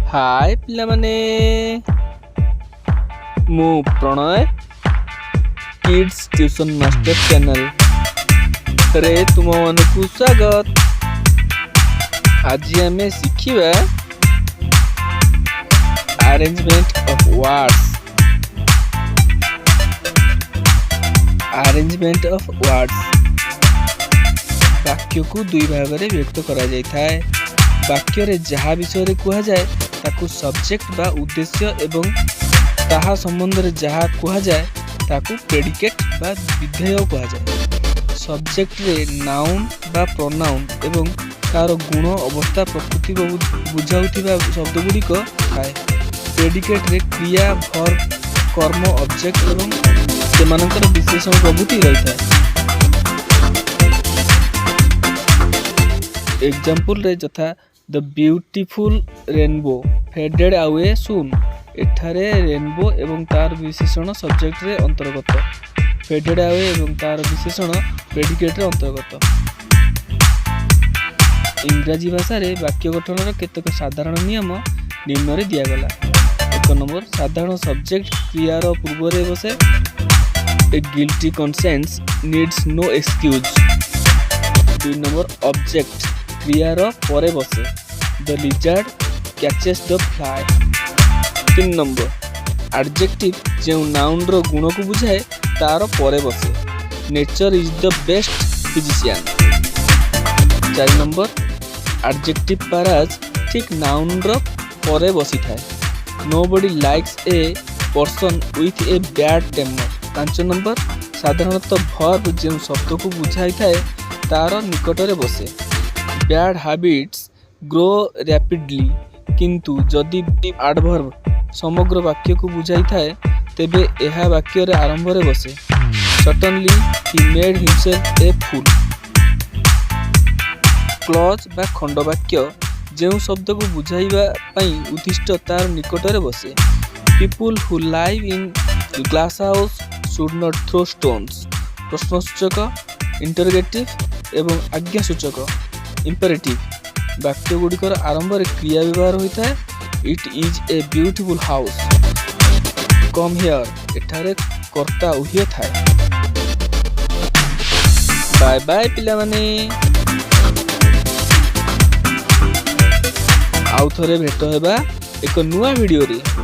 हाय पिलामाने मु Pranay kids tuition master channel रे तुम मानकु स्वागत। आज आमे शिखिबा arrangement of words. Arrangement of words वाक्य को दुई भाग में व्यक्त करा जाय थाए। वाक्य रे जहा विषय रे कुहा जाय ताकू सब्जेक्ट बा उद्देश्य एवं ताहा संबंध रे जहा कुहा जाय ताकू प्रेडिकेट बा विधेय कुहा जाय। सब्जेक्ट रे नाउन बा प्रोनाउन एवं तार गुण अवस्था प्रकृति को बुझाउथिबा शब्द गुडी को थाए। प्रेडिकेट रे क्रिया वर्ब कर्म ऑब्जेक्ट एवं सेमानकर विशेषण प्रभृति रही थाए। एग्जांपल रे जथा the beautiful rainbow faded away soon. एठारे रेनबो एवं तार विशेषण सब्जेक्ट रे अंतर्गत, फेडेड अवे एवं तार विशेषण प्रेडिकेट रे अंतर्गत। इंग्राजी भाषा रे वाक्य गठन रो केतक साधारण नियम निम्न रे दिया गला। 1 नंबर साधारण सब्जेक्ट क्रिया रो पूर्व रे बसे। A guilty conscience needs no excuse. 2 number object क्रिया रो परे बसे। The lizard catches the fly. 3 number adjective जो नाउन रो गुण को बुझाए तार परे बसे। Nature is the best physician. 4 number adjective पैराज ठीक नाउन रो परे बसी थाए। Nobody likes a person with a bad temper. 5 number साधारणतः वर्ब जो शब्द को बुझाई थाए तार निकट रे बसे। बैड हैबिट्स ग्रो रैपिडली किंतु जदि एडवर्ब समग्र वाक्य को बुझाई थाए तेबे एहा वाक्य रे आरंभ रे बसे। Suddenly he made himself a fool. Clause बा खंड वाक्य जो शब्द को बुझाइबा पई उद्दिष्ट तार निकट रे बसे। People who live in glass house should not throw stones. प्रश्नसूचक इंटरोगेटिव एवं आज्ञासूचक इंपेरेटिव वाक्य गुड़िकर आरंभ रे क्रिया व्यवहार होता है। It is a beautiful house. Come here एठारे कर्ता उहिय थाए। बाय बाय पिला माने आउ थरे भेट हेबा एक नुआ वीडियो रे।